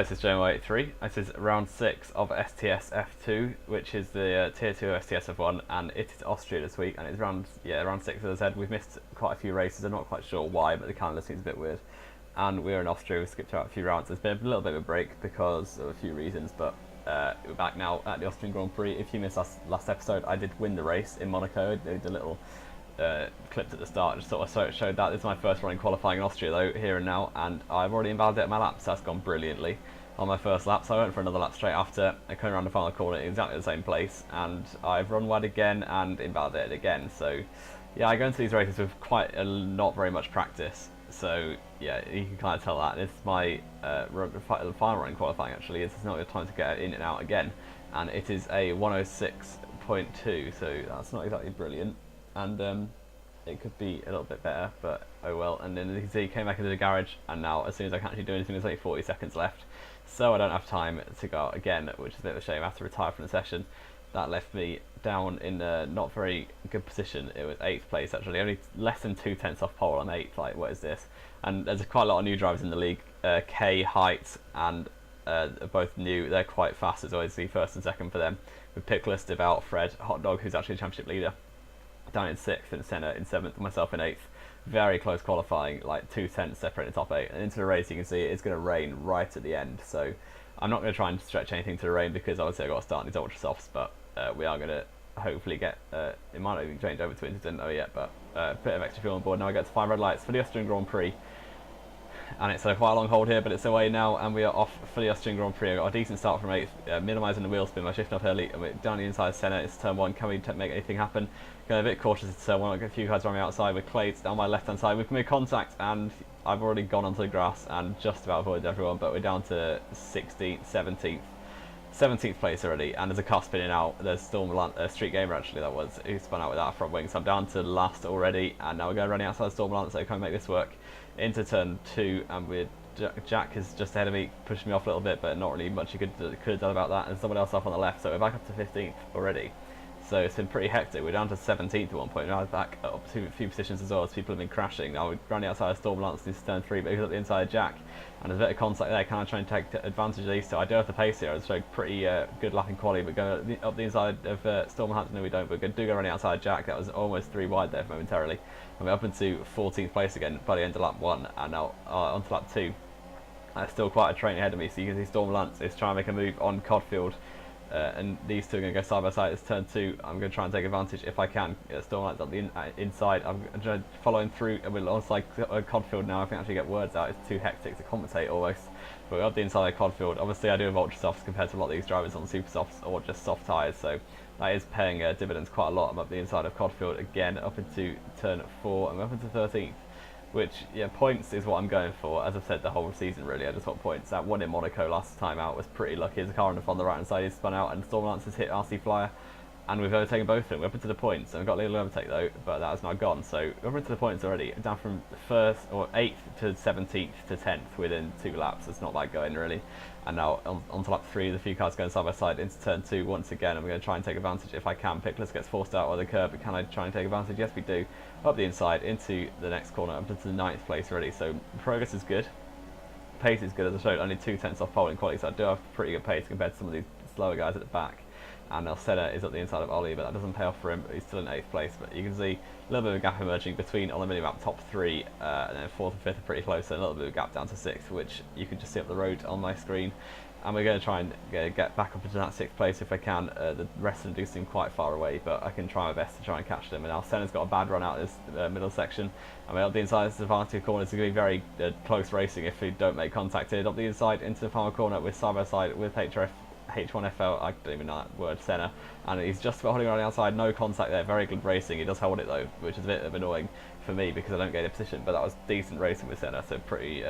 Hello, this is JMO83. This is round 6 of STSF2, which is the Tier 2 of STSF1, and it is Austria this week, and it's round 6 as I said. We've missed quite a few races, I'm not quite sure why, but the calendar seems a bit weird. And we're in Austria, we skipped out a few rounds. There's been a little bit of a break because of a few reasons, but we're back now at the Austrian Grand Prix. If you missed last episode, I did win the race in Monaco. I did a little clipped at the start, just sort of showed that. This is my first run in qualifying in Austria though, here and now, and I've already invalidated my lap, so that's gone brilliantly on my first lap. So I went for another lap straight after, I came around the final corner in exactly the same place, and I've run wide again and invalidated again. So yeah, I go into these races with quite not very much practice, so yeah, you can kind of tell that. This is my final run in qualifying actually. This is not the time to get in and out again, and it is a 106.2, so that's not exactly brilliant. And it could be a little bit better, but oh well. And then as you can see, came back into the garage, and now as soon as I can actually do anything, there's only 40 seconds left, so I don't have time to go out again, which is a bit of a shame. I have to retire from the session. That left me down in a not very good position. It was 8th place actually, only less than 2/10 off pole on 8th. Like, what is this? And there's quite a lot of new drivers in the league. K, Height, and are both new. They're quite fast as always. The first and second for them, with Pickless, Devout, Fred, Hot Dog, who's actually a championship leader, down in 6th, and Senna in 7th, myself in 8th. Very close qualifying, like 2/10 separating the top 8. And into the race, you can see it's going to rain right at the end. So I'm not going to try and stretch anything to the rain, because obviously I've got to start on these ultra softs. But we are going to hopefully get, it might not even change over to winter, didn't know yet, but a bit of extra fuel on board. Now I get to 5 red lights for the Austrian Grand Prix. And it's quite a long hold here, but it's away now, and we are off for the Austrian Grand Prix. I got a decent start from 8th, minimising the wheel spin by shifting off early, and we're down the inside Senna. It's turn 1. Can we make anything happen? Going a bit cautious at turn 1. I've got a few cars around me outside with Clades down my left hand side. We've made contact, and I've already gone onto the grass and just about avoided everyone, but we're down to 16th, 17th place already, and there's a car spinning out. There's still Street Gamer actually, that was, who spun out with that front wing, so I'm down to last already, and now we're going running outside Storm Lance, so can we make this work into turn 2, and we're Jack is just ahead of me, pushing me off a little bit, but not really much you could have done about that. And someone else off on the left, so we're back up to 15th already. So it's been pretty hectic. We're down to 17th at one point. Now we're back up to a few positions as well, as people have been crashing. Now we're running outside of Storm Lance into turn 3, but he's up the inside of Jack, and there's a bit of contact there. Can I try and take advantage of these two? I do have the pace here. It's showing pretty good lapping quality, but going up the inside of Storm Lance, no we don't, but we do go running outside of Jack. That was almost 3 wide there momentarily. And we're up into 14th place again by the end of lap 1, and now onto lap 2. That's still quite a train ahead of me, so you can see Storm Lance is trying to make a move on Codfield, and these two are going to go side by side. It's turn 2. I'm going to try and take advantage if I can. Storm Lance up the inside. I'm following through, and we're alongside Codfield now. I can actually get words out. It's too hectic to commentate almost. But we're up the inside of Codfield. Obviously, I do have ultra softs compared to a lot of these drivers on super softs or just soft tyres, so that is paying dividends quite a lot. I'm up the inside of Codfield again, up into turn 4. I'm up into 13th. Which, yeah, points is what I'm going for, as I've said the whole season really. I just want points. That one in Monaco last time out was pretty lucky. There's a car on the right hand side, he's spun out, and Storm Lance has hit RC Flyer, and we've overtaken both of them. We're up into the points, and we've got a little overtake though, but that has now gone. So we're up into the points already, down from 8th to 17th to 10th within 2 laps. It's not bad going really. And now on to lap 3, the few cars going side by side into turn 2 once again. I'm going to try and take advantage if I can. Pickless gets forced out of the curb, but can I try and take advantage? Yes, we do. Up the inside into the next corner, up into the 9th place already. So progress is good. Pace is good, as I showed. Only 2/10 off pole in quality, so I do have pretty good pace compared to some of these slower guys at the back. And now Senna is up the inside of Ollie, but that doesn't pay off for him. He's still in 8th place, but you can see a little bit of a gap emerging between, on the minimap, top 3, and then 4th and 5th are pretty close, so a little bit of a gap down to 6th, which you can just see up the road on my screen. And we're going to try and get back up into that 6th place if I can. The rest of them do seem quite far away, but I can try my best to try and catch them. And now Senna's got a bad run out of this middle section. And we're up the inside of the final 2 corners. It's going to be very close racing if we don't make contact here. Up the inside into the final corner, we're side by side with H1FL, I don't even know that word, Senna, and he's just about holding around the outside. No contact there, very good racing. He does hold it though, which is a bit annoying for me because I don't get a position, but that was decent racing with Senna, so pretty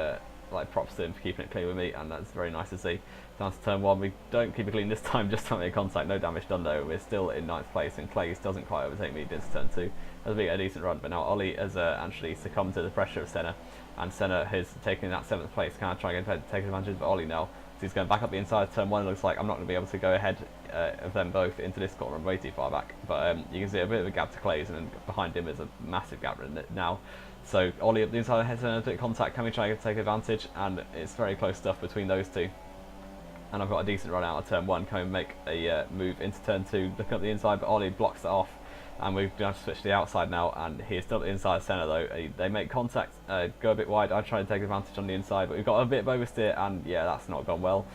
like props to him for keeping it clean with me, and that's very nice to see. Down to turn 1, we don't keep it clean this time, just don't make contact, no damage done though. We're still in 9th place, and Clays doesn't quite overtake me this turn 2. That's a decent run, but now Ollie has actually succumbed to the pressure of Senna, and Senna has taken that 7th place. Can I try and take advantage of Ollie now? So he's going back up the inside of turn 1. It looks like I'm not going to be able to go ahead of them both into this corner. I'm way too far back, but you can see a bit of a gap to Clays, and then behind him is a massive gap now. So Ollie up the inside of the head, a bit of contact. Can we try and take advantage? And it's very close stuff between those two. and I've got a decent run out of turn 1, coming make a move into turn 2, looking up the inside, but Ollie blocks it off, and we're going to switch to the outside now, and he is still at the inside centre though. They make contact, go a bit wide. I try to take advantage on the inside, but we've got a bit of oversteer, and yeah, that's not gone well.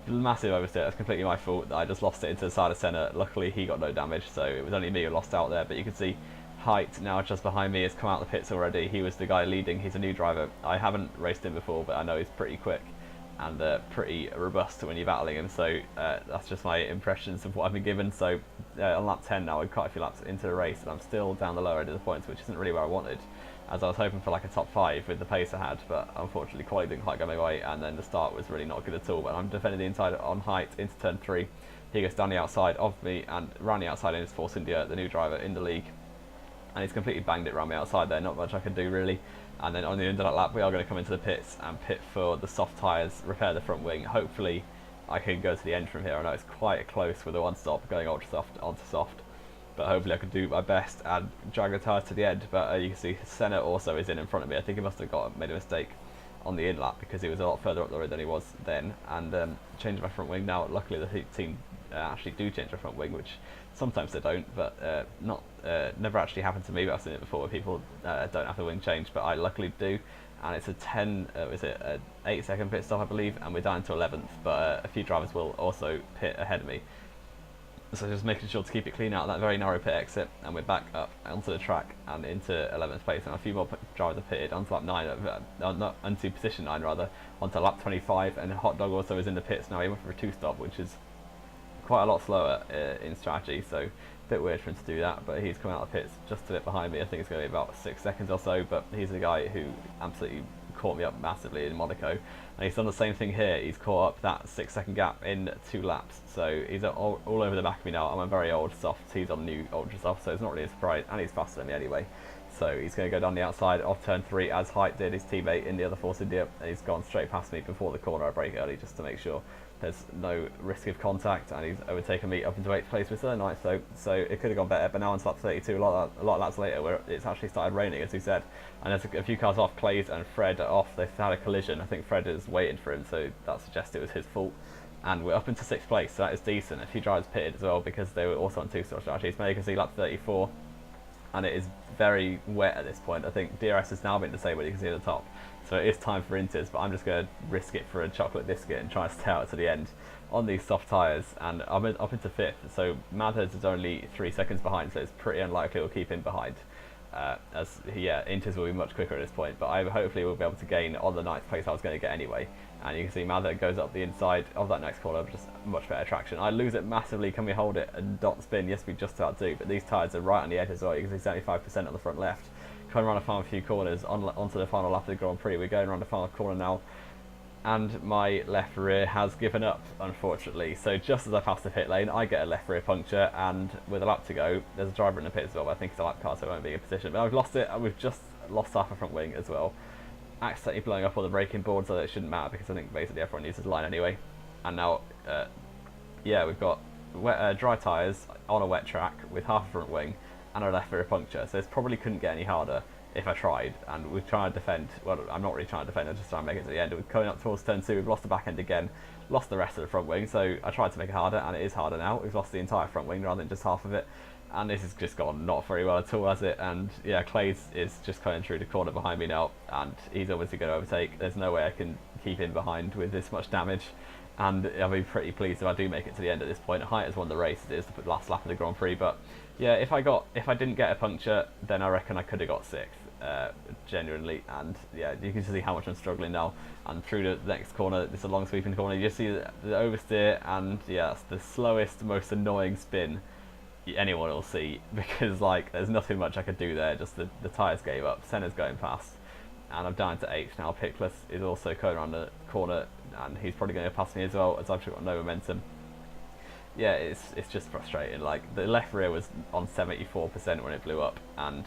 Massive oversteer, that's completely my fault. I just lost it into the side of centre. Luckily he got no damage, so it was only me who lost out there, but you can see Height now just behind me has come out of the pits already. He was the guy leading, he's a new driver. I haven't raced him before, but I know he's pretty quick and pretty robust when you're battling him, so that's just my impressions of what I've been given. So on lap 10 now, we're quite a few laps into the race, and I'm still down the lower end of the points, which isn't really where I wanted, as I was hoping for like a top 5 with the pace I had, but unfortunately quality didn't quite go my way, and then the start was really not good at all. But I'm defending the inside on Height into turn 3. He goes down the outside of me and round the outside in his Force India, the new driver in the league, and he's completely banged it around me outside there. Not much I can do really. And then on the end of that lap, we are going to come into the pits and pit for the soft tyres, repair the front wing. Hopefully I can go to the end from here. I know it's quite close with the one stop going ultra soft onto soft, but hopefully I can do my best and drag the tyres to the end. But you can see Senna also is in front of me. I think he must have made a mistake on the in lap, because he was a lot further up the road than he was then, and changed my front wing now. Luckily the team actually do change their front wing, which sometimes they don't, but never actually happened to me, but I've seen it before where people don't have the wing change, but I luckily do. And it's a 8-second pit stop I believe, and we're down to 11th, but a few drivers will also pit ahead of me. So just making sure to keep it clean out of that very narrow pit exit, and we're back up onto the track and into 11th place, and a few more drivers have pitted onto lap 9, not onto position 9 rather, onto lap 25, and Hot Dog also is in the pits now. He went for a 2-stop, which is quite a lot slower in strategy, so a bit weird for him to do that, but he's coming out of the pits just a bit behind me. I think it's going to be about 6 seconds or so, but he's the guy who absolutely caught me up massively in Monaco, and he's done the same thing here. He's caught up that 6-second gap in 2 laps, so he's all over the back of me now. I'm a very old soft, he's on new ultra soft, so it's not really a surprise, and he's faster than me anyway. So he's going to go down the outside off turn 3 as Height did, his teammate in the other Force India, and he's gone straight past me before the corner. I brake early just to make sure there's no risk of contact, and he's overtaken me up into 8th place. We're still in 9th though, so it could have gone better, but now on lap 32, a lot of laps later, where it's actually started raining, as we said, and there's a few cars off. Clays and Fred are off. They've had a collision. I think Fred is waiting for him, so that suggests it was his fault. And we're up into 6th place, so that is decent. A few drivers pitted as well because they were also on 2-star strategies. Now you can see lap 34, and it is very wet at this point. I think DRS has now been disabled, you can see at the top, so it is time for inters, but I'm just going to risk it for a chocolate biscuit and try to stay out to the end on these soft tyres, and I'm up into 5th, so Mathers is only 3 seconds behind, so it's pretty unlikely we'll keep him behind, as inters will be much quicker at this point, but I hopefully will be able to gain on the 9th place I was going to get anyway. And you can see Mather goes up the inside of that next corner, just much better traction. I lose it massively. Can we hold it and not spin? Yes, we just about do, but these tyres are right on the edge as well. You can see 75% on the front left. Coming around the final few corners onto the final lap of the Grand Prix. We're going around the final corner now, and my left rear has given up, unfortunately. So just as I pass the pit lane, I get a left rear puncture, and with a lap to go, there's a driver in the pit as well, but I think it's a lap car, so it won't be in position. But I've lost it, and we've just lost half a front wing as well, accidentally blowing up all the braking boards, so it shouldn't matter because I think basically everyone uses the line anyway. And now, we've got dry tyres on a wet track with half a front wing and a left rear puncture, so this probably couldn't get any harder if I tried. And we're trying to defend, well, I'm not really trying to defend, I'm just trying to make it to the end. We're coming up towards turn 2, we've lost the back end again, lost the rest of the front wing, so I tried to make it harder, and it is harder now. We've lost the entire front wing rather than just half of it, and this has just gone not very well at all, has it? And yeah, Clays is just coming through the corner behind me now, and he's obviously going to overtake. There's no way I can keep him behind with this much damage, and I'll be pretty pleased if I do make it to the end at this point. Height has won the race, it is the last lap of the Grand Prix, but yeah, if I didn't get a puncture, then I reckon I could have got 6th, genuinely. And yeah, you can see how much I'm struggling now. And through the next corner, this is a long sweeping corner, you just see the oversteer, and yeah, it's the slowest, most annoying spin anyone will see, because like there's nothing much I could do there, just the tyres gave up. Senna's going past, and I'm down to 8th now. Pickless is also coming around the corner, and he's probably going to pass me as well, as I've got no momentum. Yeah, it's just frustrating. Like the left rear was on 74% when it blew up, and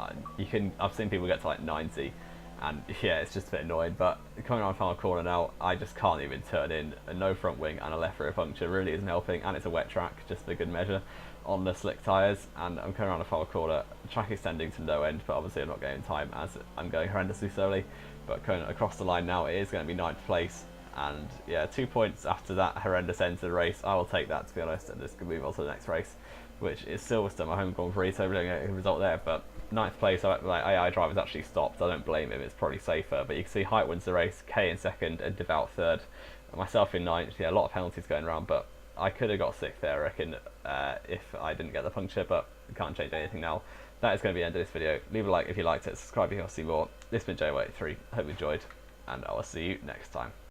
I've seen people get to like 90, and yeah, it's just a bit annoying. But coming around the final corner now, I just can't even turn in. A no front wing and a left rear puncture really isn't helping, and it's a wet track, just for good measure, on the slick tyres. And I'm coming around the final corner, track extending to no end, but obviously I'm not getting time as I'm going horrendously slowly. But coming across the line now, it is going to be 9th place, And yeah, 2 points after that horrendous end to the race. I will take that, to be honest, and just move on to the next race, which is Silverstone, my home Grand Prix, so we don't get a result there. But ninth place, like AI driver's actually stopped. I don't blame him, it's probably safer. But you can see Height wins the race, K in second, and Devout third. Myself in ninth. Yeah, a lot of penalties going around, but I could have got sixth there, I reckon, if I didn't get the puncture, but can't change anything now. That is going to be the end of this video. Leave a like if you liked it, subscribe if you want to see more. This has been J83, hope you enjoyed, and I will see you next time.